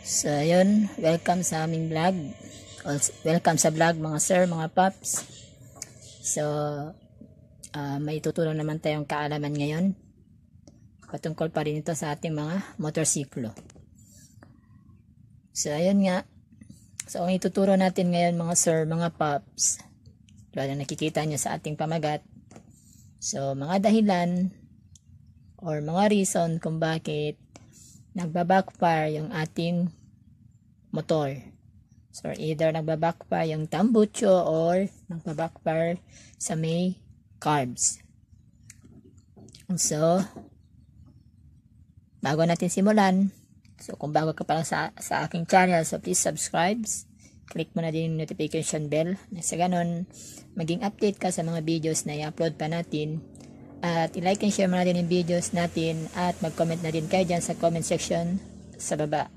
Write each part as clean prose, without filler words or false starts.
So, ayun, welcome sa aming vlog. Welcome sa vlog mga sir, mga paps. So, may tutulong naman tayong kaalaman ngayon. Patungkol pa rin ito sa ating mga motorsiklo. So, ayun nga. So, ang ituturo natin ngayon mga sir, mga paps, tulad na nakikita nyo sa ating pamagat. So, mga dahilan or mga reason kung bakit nagbabackfire yung ating motor. So, either nagbabackfire yung tambucho or nagbabackfire sa may carbs. So, bago natin simulan, so kung bago ka pa lang sa aking channel, so please subscribe. Click mo na din yung notification bell. Sa ganun, maging update ka sa mga videos na i-upload pa natin. At i-like and share mo na din yung videos natin at mag-comment na din kayo dyan sa comment section sa baba.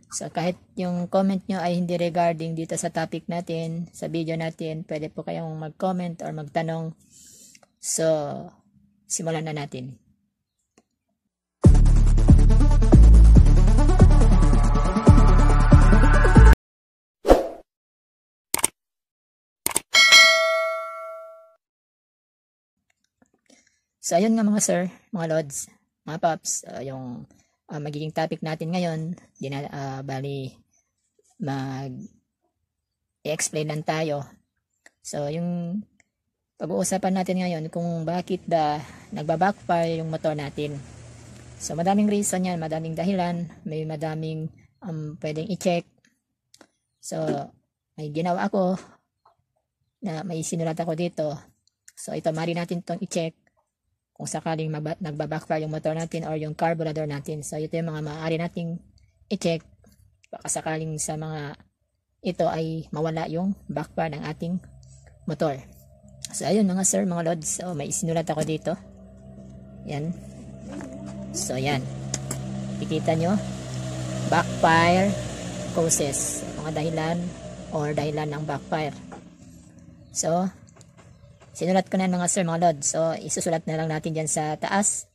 So kahit yung comment nyo ay hindi regarding dito sa topic natin, sa video natin, pwede po kayong mag-comment or magtanong. So, simulan na natin. So, ayun nga mga sir, mga lods, mga paps, yung magiging topic natin ngayon, bali mag-explain lang tayo. So, yung pag-uusapan natin ngayon kung bakit nagbabackfire yung motor natin. So, madaming reason yan, madaming dahilan, may madaming pwedeng i-check. So, may ginawa ako na may sinulat ako dito. So, ito, mari natin itong i-check kung sakaling nagbabackfire yung motor natin or yung carburetor natin. So, ito yung mga maaari nating i-check. Baka sakaling sa mga ito ay mawala yung backfire ng ating motor. So, ayun mga sir, mga lods. So, may isinulat ako dito. Yan. So, yan. Kikita nyo. Backfire causes. Mga dahilan or dahilan ng backfire. So, sinulat ko na mga sir, mga lods. So, isusulat na lang natin dyan sa taas.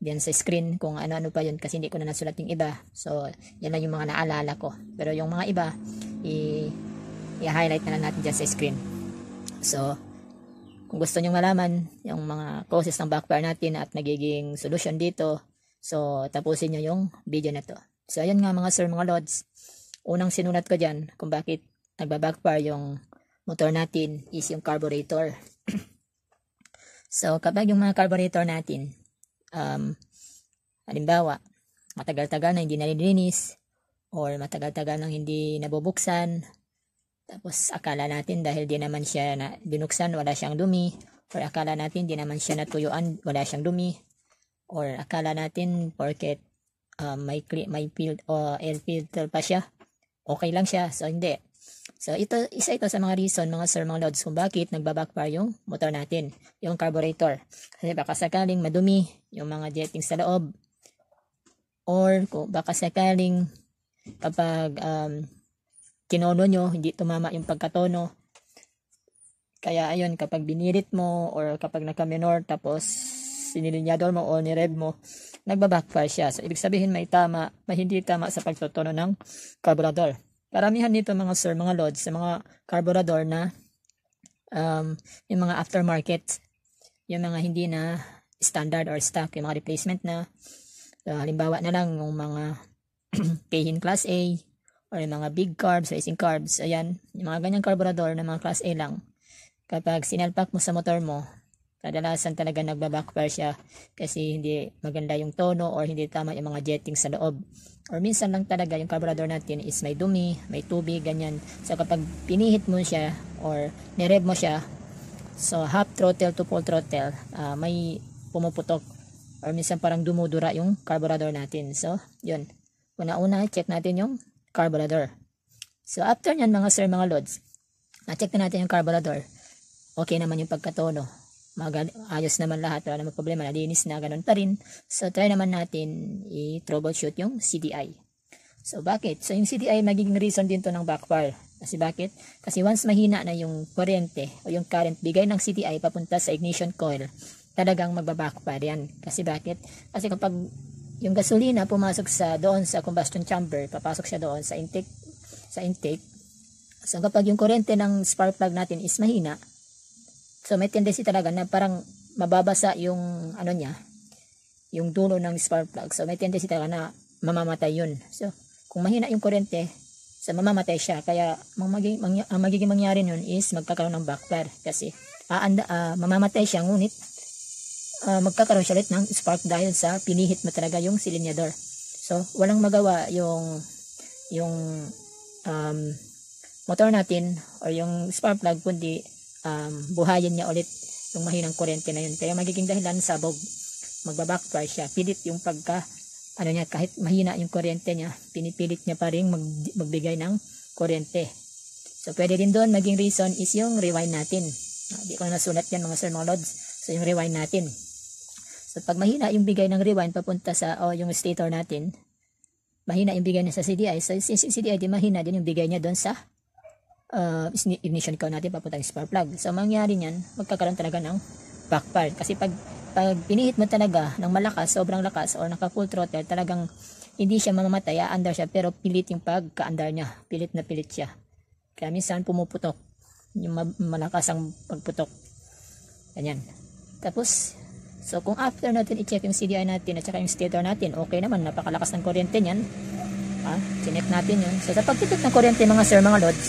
Dyan sa screen kung ano-ano pa yun kasi hindi ko na nasulat yung iba. So, yan lang yung mga naalala ko. Pero yung mga iba, i-highlight na lang natin dyan sa screen. So, kung gusto nyo malaman yung mga causes ng backfire natin at nagiging solution dito, so, tapusin nyo yung video na to. So, ayun nga mga sir, mga lods. Unang sinulat ko dyan kung bakit nagbabackfire yung motor natin is yung carburetor. So, kapag yung mga carburetor natin, halimbawa, matagal-tagal na hindi nalilinis, or matagal-tagal nang hindi nabubuksan, tapos akala natin dahil di naman siya binuksan, wala siyang dumi, or akala natin di naman siya natuyuan, wala siyang dumi, or akala natin porket may air filter pa siya, okay lang siya. So, hindi. So, isa ito sa mga reason, mga sir, mga lods, kung bakit nagbabackfire yung motor natin, yung carburetor. Kasi baka sakaling madumi yung mga jettings sa loob. Or baka sakaling kapag kinono nyo, hindi tumama yung pagkatono. Kaya ayun, kapag binirit mo or kapag naka-minor tapos sinilinyador mo o nirev mo, nagbabackfire siya. So, ibig sabihin may hindi tama sa pagtotono ng carburetor. Karamihan nito mga sir, mga lods, sa mga carburetor na yung mga aftermarket, yung mga hindi na standard or stock, yung mga replacement na, halimbawa na lang yung mga Cayenne Class A or yung mga big carbs, racing carbs, ayan, yung mga ganyang carburetor na mga Class A lang. Kapag sinalpak mo sa motor mo, kadalasan talaga nagbabackfire siya kasi hindi maganda yung tono or hindi tama yung mga jettings sa loob. Or minsan lang talaga yung carburetor natin is may dumi, may tubig, ganyan. So kapag pinihit mo siya or nirev mo siya, so half throttle to full throttle, may pumuputok or minsan parang dumudura yung carburetor natin. So yun, una-una check natin yung carburetor. So after nyan mga sir, mga lods, na-check na natin yung carburetor, okay naman yung pagkatono, ayos naman lahat, wala naman problema, nalinis na, ganun pa rin. So, try naman natin i-troubleshoot yung CDI. So, bakit? So, yung CDI magiging reason din to ng backfire. Kasi bakit? Kasi once mahina na yung kuryente o yung current bigay ng CDI papunta sa ignition coil, talagang magbabackfire yan. Kasi bakit? Kasi kapag yung gasolina pumasok doon sa combustion chamber, papasok siya doon sa intake. So kapag yung kuryente ng spark plug natin is mahina, so may tendency talaga na parang mababasa yung ano niya, yung dulo ng spark plug. So may tendency talaga na mamamatay yun. So kung mahina yung kuryente, so mamamatay siya. Kaya ang magiging mangyari nun is magkakaroon ng backfire kasi mamamatay siya, ngunit magkakaroon siya ulit ng spark dahil sa pinihit mo talaga yung silinyador. So walang magawa yung motor natin or yung spark plug, kundi buhayin niya ulit yung mahinang kuryente na yun. Kaya magiging dahilan sabog, magbabackfire siya. Pilit yung niya, kahit mahina yung kuryente niya, pinipilit niya pa rin magbigay ng kuryente. So pwede din doon maging reason is yung rewind natin. Hindi ko na nasulat yan mga sir, mga lods. So yung rewind natin. So pag mahina yung bigay ng rewind papunta sa yung stator natin, mahina yung bigay niya sa CDI. So since CDI di mahina din yung bigay niya doon sa ignition coil natin papunta ng spark plug. So mangyari niyan, magkakaroon talaga ng backfire. Kasi pag pinihit mo talaga ng malakas, sobrang lakas or naka full throttle, talagang hindi siya mamamatay, aandar siya, pero pilit yung pagka-andar niya. Pilit na pilit siya. Kaya minsan pumuputok. Yung malakas ang pagputok. Ganyan. Tapos, so kung after natin i-check yung CDI natin at saka yung stator natin, okay naman, napakalakas ng kuryente niyan. Chinek natin yun. So sa pag-check ng kuryente mga sir, mga lods,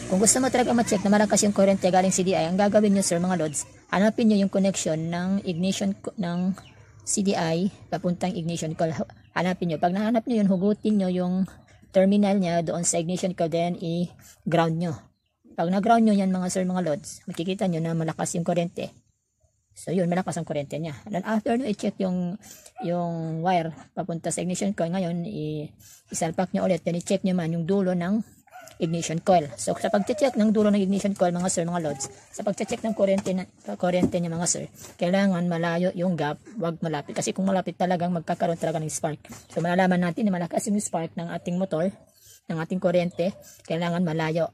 kung gusto mo talaga ma-check na malakas yung kuryente galing CDI, ang gagawin nyo sir, mga lods, hanapin nyo yung connection ng ignition ng CDI papuntang ignition coil. Hanapin nyo. Pag nahanap nyo yun, hugutin nyo yung terminal niya doon sa ignition coil, then i-ground nyo. Pag na-ground nyo yan mga sir, mga lods, makikita nyo na malakas yung kuryente. So yun, malakas ang kuryente niya. And then after nyo i-check yung wire papunta sa ignition coil, ngayon isalpak nyo ulit, then i-check nyo man yung dulo ng ignition coil. So sa pag-check ng dulo ng ignition coil mga sir, mga lods, sa pag-check ng kuryente niya mga sir, kailangan malayo yung gap, wag malapit. Kasi kung malapit talagang magkakaroon talaga ng spark. So malalaman natin na malakas yung spark ng ating motor, ng ating kuryente, kailangan malayo.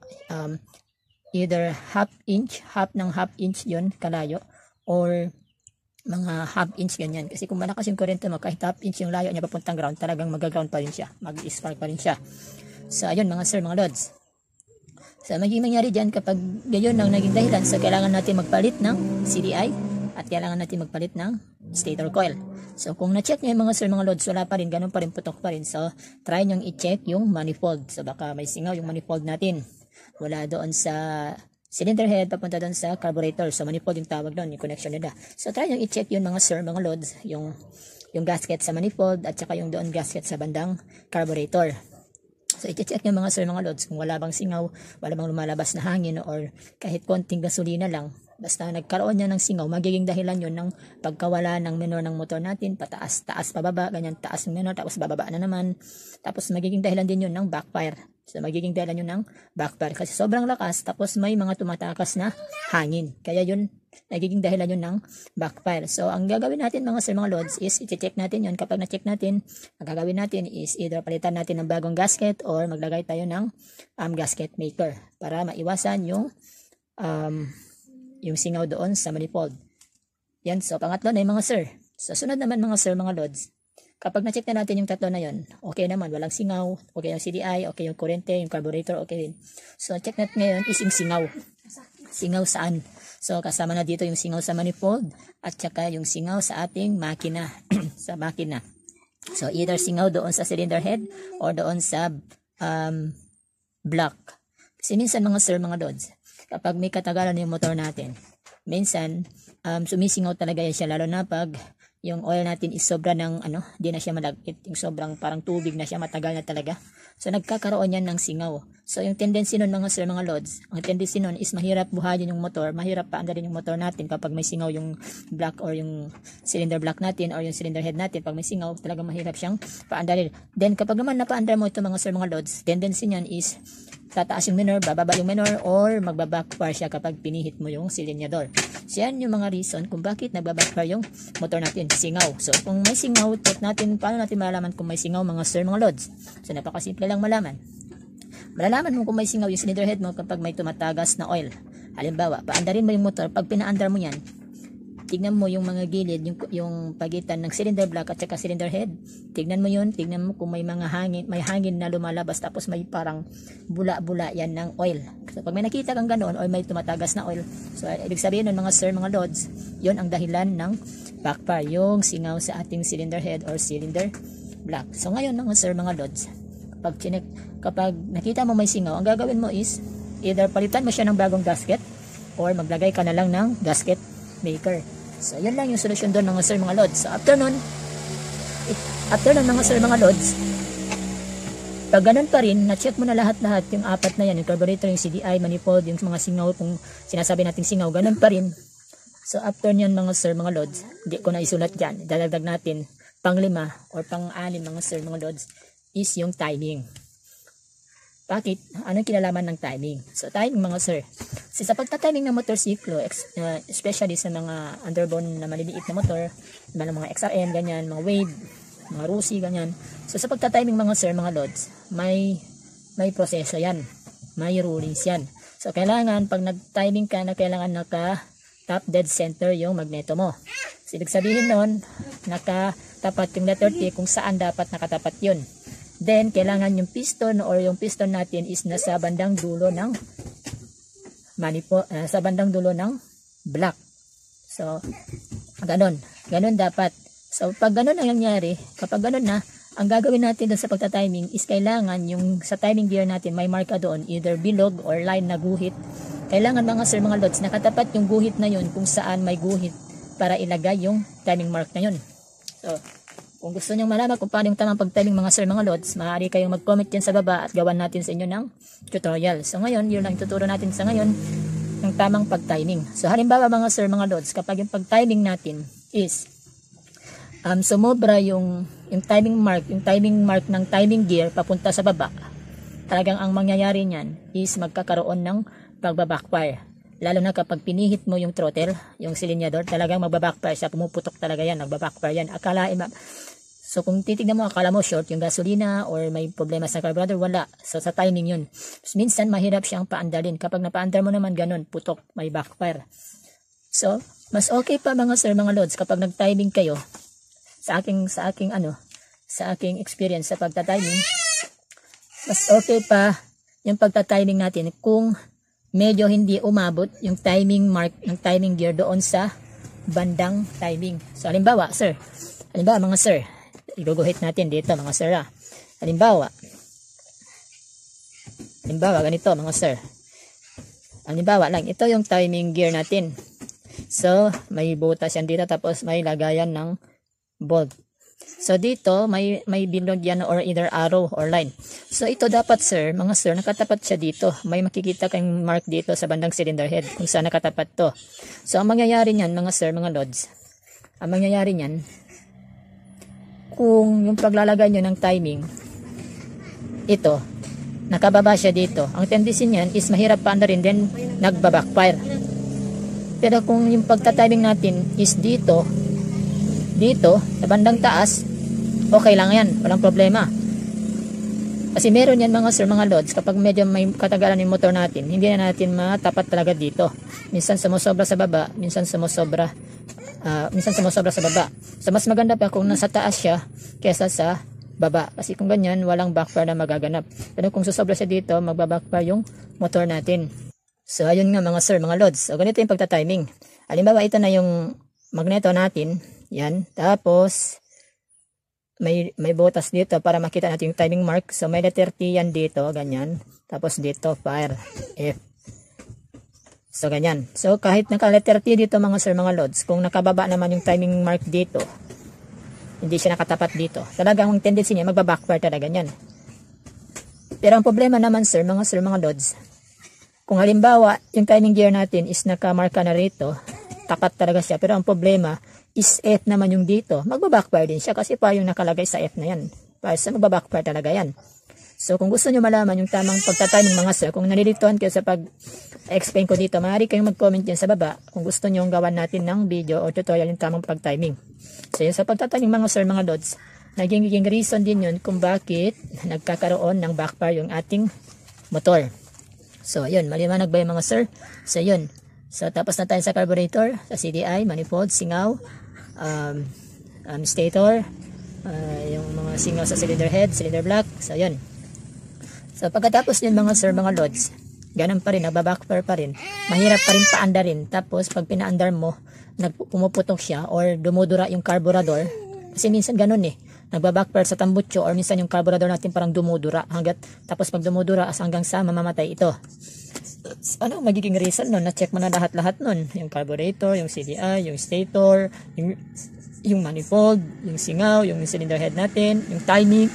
Either half inch yun kalayo, or mga half inch ganyan. Kasi kung malakas yung kuryente mo, kahit half inch yung layo niya papuntang ground, talagang mag-ground pa rin siya, mag-spark pa rin siya. So ayun mga sir, mga lods. So magiging mangyari dyan kapag gayon ang naging dahilan, so kailangan natin magpalit ng CDI at kailangan natin magpalit ng stator coil. So kung na-check nyo yung mga sir, mga lods, wala pa rin, ganun pa rin, putok pa rin. So try nyo i-check yung manifold. So baka may singaw yung manifold natin. Wala doon sa cylinder head papunta doon sa carburetor. So manifold yung tawag doon, yung connection nila. So try nyo i-check yun mga sir, mga lods, yung gasket sa manifold at saka yung doon gasket sa bandang carburetor. So i-check nyo mga sir, mga lods, kung wala bang singaw, wala bang lumalabas na hangin, or kahit konting gasolina lang, basta nagkaroon niya ng singaw, magiging dahilan yun ng pagkawala ng minor ng motor natin, pataas, taas, pababa, ganyan, taas ng minor, tapos bababa na naman, tapos magiging dahilan din yun ng backfire. So magiging dahilan yun ng backfire kasi sobrang lakas, tapos may mga tumatakas na hangin, kaya yun, nagiging dahilan yun ng backfire. So ang gagawin natin mga sir, mga lods, is i-check natin yun. Kapag na-check natin, ang gagawin natin is either palitan natin ng bagong gasket or maglagay tayo ng gasket maker para maiwasan yung singaw doon sa manifold. Yan. So pangatlo na yung mga sir. So sunod naman mga sir, mga lods, kapag na-check na natin yung tatlo na yun, okay naman, walang singaw, okay yung CDI, okay yung kurente, yung carburetor, okay din. So check natin ngayon is yung singaw. Singaw saan? So kasama na dito yung singaw sa manifold at saka yung singaw sa ating makina. Sa makina. So either singaw doon sa cylinder head or doon sa block. Kasi minsan mga sir, mga lods, kapag may katagalan yung motor natin, minsan sumisingaw talaga yan siya, lalo na pag yung oil natin is sobra ng di na siya malagkit, yung sobrang parang tubig na siya, matagal na talaga. So nagkakaroon yan ng singaw. So yung tendency nun mga sir, mga lods, ang tendency nun is mahirap buhayin yung motor, mahirap paandarin yung motor natin kapag may singaw yung block or yung cylinder block natin or yung cylinder head natin. Pag may singaw, talaga mahirap siyang paandarin. Then kapag naman napaandar mo ito mga sir, mga lods, tendency niyan is tataas yung minor, bababa yung minor, or magbabackfire siya kapag pinihit mo yung silinyador. So yan yung mga reason kung bakit nagbabackfire yung motor natin, singaw. So kung may singaw, check natin, paano natin malalaman kung may singaw mga sir, mga lods? So napakasimple lang malaman. Malalaman mo kung may singaw yung cylinder head mo kapag may tumatagas na oil. Halimbawa, paandarin mo yung motor, pag pinaandar mo yan, tignan mo yung mga gilid, yung pagitan ng cylinder block at saka cylinder head. Tignan mo yun, tignan mo kung may mga hangin, may hangin na lumalabas tapos may parang bula-bula yan ng oil. So pag may nakita kang ganoon or may tumatagas na oil, so ibig sabihin nun mga sir, mga lods, yun ang dahilan ng backfire, yung singaw sa ating cylinder head or cylinder block. So ngayon mga sir, mga lods, kapag nakita mo may singaw, ang gagawin mo is either palitan mo siya ng bagong gasket or maglagay ka na lang ng gasket maker. So yun lang yung solusyon doon mga sir, mga lods. So after nun mga sir, mga lods, pag ganun pa rin, na-check mo na lahat-lahat yung apat na yan, yung carburetor, yung CDI, manifold, yung mga singaw, kung sinasabi natin singaw, ganun pa rin. So after nyan mga sir, mga lods, hindi ko na isulat dyan, dadagdag natin pang-5 or pang-6 mga sir, mga lods, is yung timing. Bakit? Anong kinalaman ng timing? So timing mga sir, sa pagtatiming ng motorsiklo, especially sa mga underbone na maliliit na motor, mga XRM, ganyan, mga Wave, mga Rusi, ganyan. So sa pagtatiming mga sir, mga lods, may proseso yan, may rulings yan. So kailangan pag nag-timing ka na kailangan naka top dead center yung magneto mo. So ibig sabihin nun, nakatapat yung letter T kung saan dapat nakatapat yun. Then kailangan yung piston or yung piston natin is nasa bandang dulo ng sa bandang dulo ng block. So ganun dapat. So pag ganun ang nangyari, kapag ganun na, ang gagawin natin doon sa pagta-timing is kailangan yung sa timing gear natin may marka doon, either bilog or line na guhit. Kailangan mga sir, mga lods, nakatapat yung guhit na yun kung saan may guhit para ilagay yung timing mark na yun. So kung gusto nyo malaman kung paano yung tamang pag-timing mga sir, mga lods, maaari kayong mag-comment yan sa baba at gawan natin sa inyo ng tutorial. So ngayon, yun lang tuturo natin sa ngayon ng tamang pag-timing. So halimbawa mga sir, mga lods, kapag yung pag-timing natin is sumobra yung timing mark ng timing gear papunta sa baba, talagang ang mangyayari niyan is magkakaroon ng pagbabackfire. Lalo na kapag pinihit mo yung throttle, yung silinyador, talagang magbabackfire siya, pumuputok talaga yan, magbabackfire yan. So kung titignan mo, akala mo short yung gasolina or may problema sa carburetor, wala. So sa timing yun. Minsan mahirap siyang paandalin. Kapag napaandar mo naman ganun, putok, may backfire. So mas okay pa mga sir, mga lods, kapag nag-timing kayo, sa aking experience sa pagta-timing, mas okay pa yung pagta-timing natin kung medyo hindi umabot yung timing mark ng timing gear doon sa bandang timing. So halimbawa mga sir, iguguhit natin dito mga sir. Halimbawa ganito mga sir. Halimbawa lang, ito yung timing gear natin. So may butas yan dito, tapos may lagayan ng bolt. So dito may bilog yan or either arrow or line. So ito dapat sir, mga sir, nakatapat siya dito. May makikita kayong mark dito sa bandang cylinder head kung saan nakatapat to. So ang mangyayari niyan mga sir, mga lods, ang mangyayari niyan, kung yung paglalagay nyo ng timing, ito, nakababa siya dito, ang tendency niyan is mahirap pa rin, then nagbabackfire. Pero kung yung pagtatiming natin is dito sa bandang taas, okay lang yan, walang problema. Kasi meron yan mga sir, mga lods, kapag medyo may katagalan yung motor natin, hindi na natin matapat talaga dito. Minsan sumusobra sa baba, minsan sumusobra sa baba. So mas maganda pa kung nasa taas siya kesa sa baba. Kasi kung ganyan, walang backfire na magaganap. Pero kung susobra siya dito, magbabackfire yung motor natin. So ayun nga mga sir, mga lods. So ganito yung pagta-timing. Halimbawa ito na yung magneto natin. Yan. Tapos may butas dito para makita natin yung timing mark. So may letter T yan dito, ganyan. Tapos dito fire F. So ganyan. So kahit naka letter T dito mga sir, mga lods, kung nakababa naman yung timing mark dito, hindi siya nakatapat dito, talagang ang tendency niya magbabackfire talaga yan. Pero ang problema naman sir, mga lods, kung halimbawa yung timing gear natin is nakamarka na rito, tapat talaga siya, pero ang problema is F naman yung dito, magbabackfire din siya kasi pa yung nakalagay sa F na yan. Para sa magbabackfire talaga yan. So kung gusto nyo malaman yung tamang pagtatiming mga sir, kung nalilituan kayo sa pag-explain ko dito, maaari kayong mag-comment dyan sa baba kung gusto nyo gawan natin ng video o tutorial yung tamang pag-timing. So yun sa pagtatiming mga sir, mga lods, naging reason din yun kung bakit nagkakaroon ng backfire yung ating motor. So yun, maliwanag ba yung mga sir? So yun. So tapos na tayo sa carburetor, sa CDI, manifold, singaw, stator, yung mga singaw sa cylinder head, cylinder block. So yun. So pagkatapos din mga sir, mga lods, ganun pa rin, nagbabackfire pa rin. Mahirap pa rin paandarin. Tapos pag pinaandar mo, pumuputok siya or dumudura yung carburetor. Kasi minsan ganun eh. Nagbabackfire sa tambutso or minsan yung carburetor natin parang dumudura. Tapos pag dumudura hanggang sa mamamatay ito. Ano magiging reason nun? Na-check mo na lahat-lahat nun. Yung carburetor, yung CDI, yung stator, yung manifold, yung singaw, yung cylinder head natin, yung timing.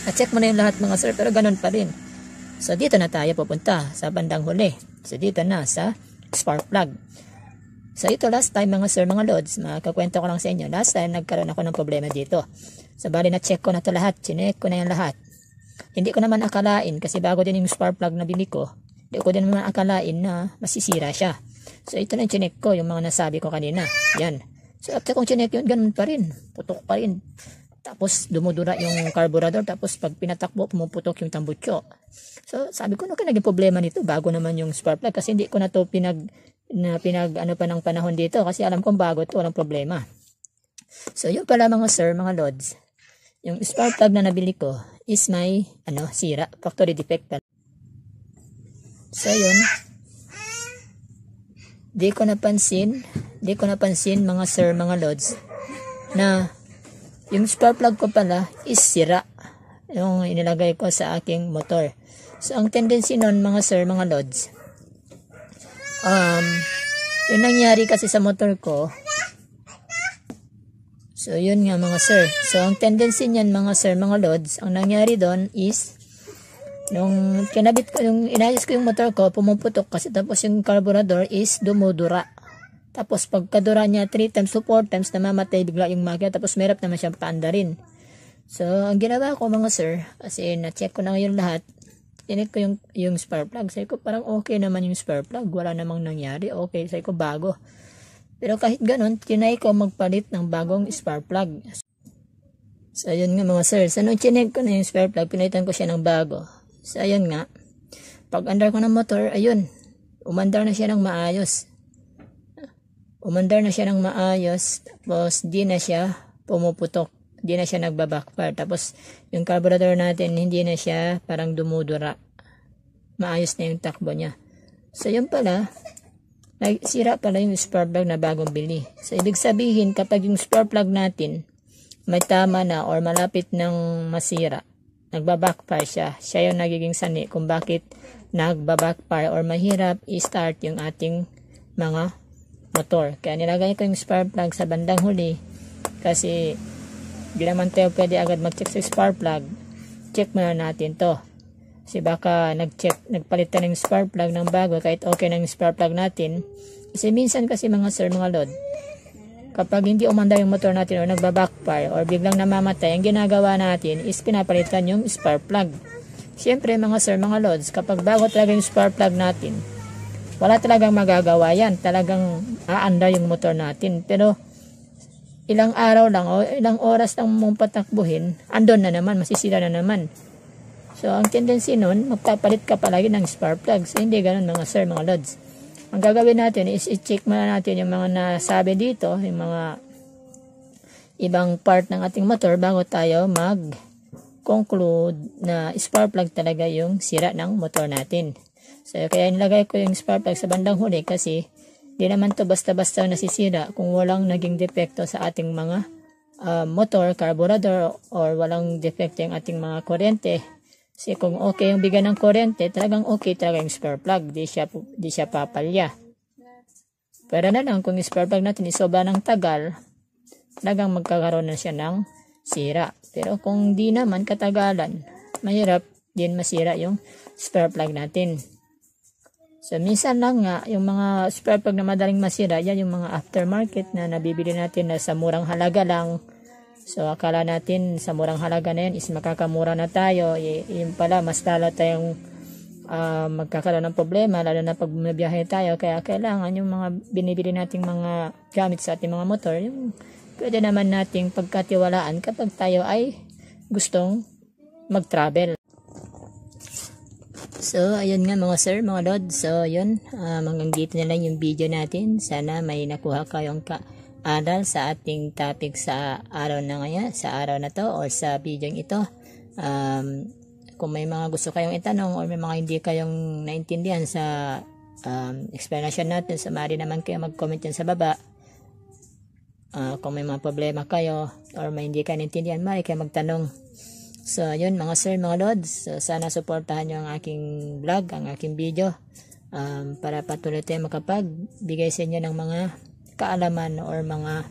Na-check mo na yung lahat mga sir, pero ganun pa rin. So dito na tayo pupunta sa bandang huli. So dito na sa spark plug. So ito last time mga sir, mga lods, makakwento ko lang sa inyo. Last time nagkaroon ako ng problema dito. So bali na-check ko na to lahat. Chinek ko na yung lahat. Hindi ko naman akalain kasi bago din yung spark plug na bili ko. Hindi ko din naman akalain na masisira siya. So ito na yung chinek ko, yung mga nasabi ko kanina. Yan. So after kong chinek yun, ganun pa rin. Putok pa rin. Tapos dumudura yung carburetor. Tapos pag pinatakbo, pumuputok yung tambutso. So sabi ko, naging problema nito. Bago naman yung spark plug. Kasi hindi ko na to ano pa ng panahon dito. Kasi alam kong bago to, walang problema. So yun pala mga sir, mga lods. Yung spark plug na nabili ko is may sira. Factory defect pala. So yun. Di ko napansin mga sir, mga lods, na yung spark plug ko pala is sira. Yung inilagay ko sa aking motor. So ang tendency nun mga sir, mga lods, yung nangyari kasi sa motor ko. So yun nga mga sir. So ang tendency niyan mga sir, mga lods, ang nangyari doon is nung kinabit ko, yung inayos ko yung motor ko, pumuputok kasi tapos yung carburetor is dumudura. Tapos pagkadura niya 3 times to 4 times namamatay bigla yung makina, tapos merap naman siyang paandarin. So ang ginawa ko mga sir, kasi na-check ko na ngayon lahat, tinik ko yung spark plug. Sabi ko parang okay naman yung spark plug, wala namang nangyari, okay. Sabi ko bago. Pero kahit ganun, tinay ko magpalit ng bagong spark plug. So ayun nga mga sir, so nung chinek ko na yung spark plug, pinalitan ko siya ng bago. So ayun nga, pag andar ko ng motor, ayun, umandar na siya ng maayos. Tapos di na siya pumuputok, di na siya nagbabackfire. Tapos yung carburetor natin, hindi na siya parang dumudura. Maayos na yung takbo niya. So yun pala, sira pala yung spark plug na bagong bili. So ibig sabihin, kapag yung spark plug natin may tama na or malapit ng masira, nagbabackfire siya. Siya yung nagiging sani kung bakit nagbabackfire or mahirap i-start yung ating mga motor. Kaya nilagay ko yung spark plug sa bandang huli kasi di naman tayo pwede agad mag-check sa spark plug. Check muna natin to. Kasi baka nagpalit tayo ng spark plug ng bago kahit okay na yung spark plug natin. Kasi minsan kasi mga sir, mga lord, kapag hindi umanda yung motor natin o nagbabackfire or biglang namamatay, ang ginagawa natin is pinapalitan yung spark plug. Siyempre mga sir, mga lords, kapag bago talaga yung spark plug natin, wala talagang magagawa yan. Talagang aanda yung motor natin. Pero ilang araw lang o ilang oras lang mong patakbuhin, andon na naman, masisira na naman. So ang tendency nun, magpapalit ka palagi ng spark plug. So hindi ganun mga sir, mga lords. Ang gagawin natin is i-check muna natin yung mga nasabi dito, yung mga ibang part ng ating motor bago tayo mag-conclude na spark plug talaga yung sira ng motor natin. So kaya nilagay ko yung spark plug sa bandang huli kasi di naman to basta-basta nasisira kung walang naging depekto sa ating mga motor, carburetor or walang depekto yung ating mga kuryente. Kasi kung okay yung bigyan ng kuryente, talagang okay talaga yung spark plug. Di siya papalya. Pero na lang, kung yung spark plug natin isobra ng tagal, talagang magkakaroon na siya ng sira. Pero kung di naman katagalan, mahirap din masira yung spark plug natin. So minsan lang nga, yung mga spark plug na madaling masira, yan yung mga aftermarket na nabibili natin na sa murang halaga lang. So akala natin sa murang halaga na yan is makakamura na tayo. Yung pala mas lalo tayong magkakaroon ng problema lalo na pag bumibiyahe tayo. Kaya kailangan yung mga binibili nating mga gamit sa ating mga motor, yung pwede naman nating pagkatiwalaan kapag tayo ay gustong mag-travel. So, ayun nga mga sir, mga lord. So, yun. Hanggang dito na lang yung video natin. Sana may nakuha kayong aral sa ating topic sa araw na ngayon, sa araw na to or sa video ito. Kung may mga gusto kayong itanong or may mga hindi kayong naintindihan sa explanation natin, so maaari naman kayo mag-comment yan sa baba. Kung may mga problema kayo or may hindi kayo naintindihan, maaari kayo magtanong. So, yun mga sir, mga lords. So, sana suportahan nyo ang aking vlog, ang aking video para patuloy tayo makapagbigay sa inyo ng mga kaalaman or mga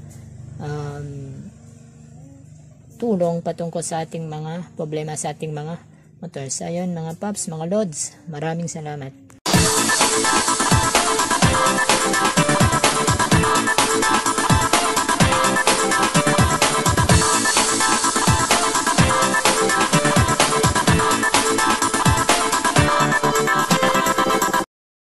tulong patungkol sa ating mga problema sa ating mga motor. So, yun mga paps, mga lords, maraming salamat.